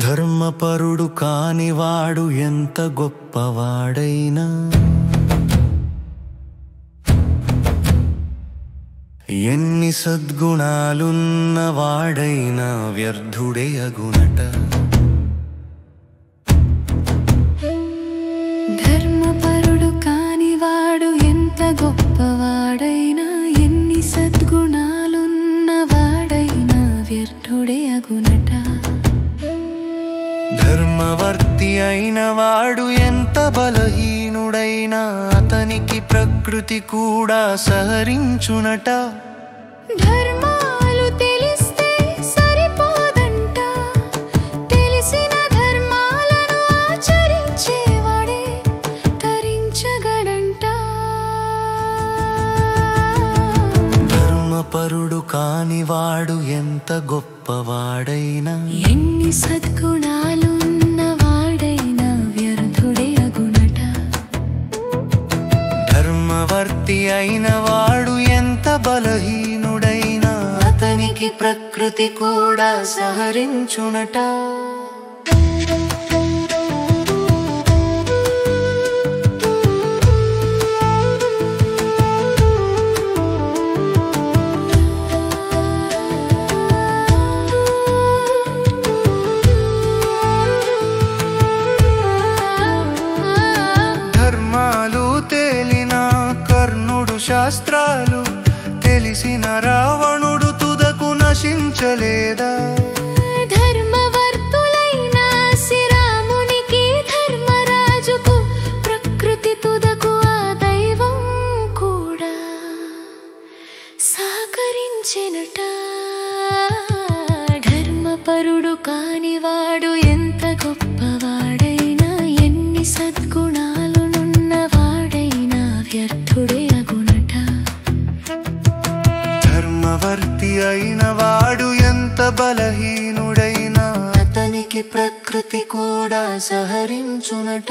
ధర్మపరుడు కానివాడు ఎంత గొప్పవాడైనా ఎన్ని సద్గుణాలున్నవాడైనా వ్యర్థుడే అగునట. ధర్మపరుడు కానివాడు ఎంత గొప్పవాడైనా ఎన్ని సద్గుణాలున్నవాడైనా వ్యర్థుడే అగునట. ధర్మవర్తి అయిన వాడు ఎంత బలహీనుడైనా అతనికి ప్రకృతి కూడా సహరించునట. ధర్మాలు తెలిస్తే సరిపోదంట, తెలిసిన ధర్మాలను ఆచరించేవాడే తరించగడంట. ధర్మపరుడు కానివాడు ఎంత గొప్పవాడైనా ఎన్ని సద్గుణాలున్నవాడైనా వ్యర్థుడే అగునట. ధర్మవర్తి అయిన వాడు ఎంత బలహీనుడైనా అతనికి ప్రకృతి కూడా సహరించునట. ధర్మాలు తేలిన కర్ణుడు శాస్త్రాలు తెలిసిన రావణుడు తుదకు నశించలేదా? ధర్మవర్తులైన శ్రీరామునికి ధర్మరాజుకు ప్రకృతి తుదకు ఆ దైవం కూడా సహకరించెనట. ధర్మపరుడు కానివాడు ఎంత గొప్పవాడైనా ఎన్ని సద్గుణాలున్నవాడైనా వ్యర్థుడే అగునట. ధర్మవర్తి అయిన వాడు ఎంత బలహీనుడైనా అతనికి ప్రకృతి కూడా సహరించునట.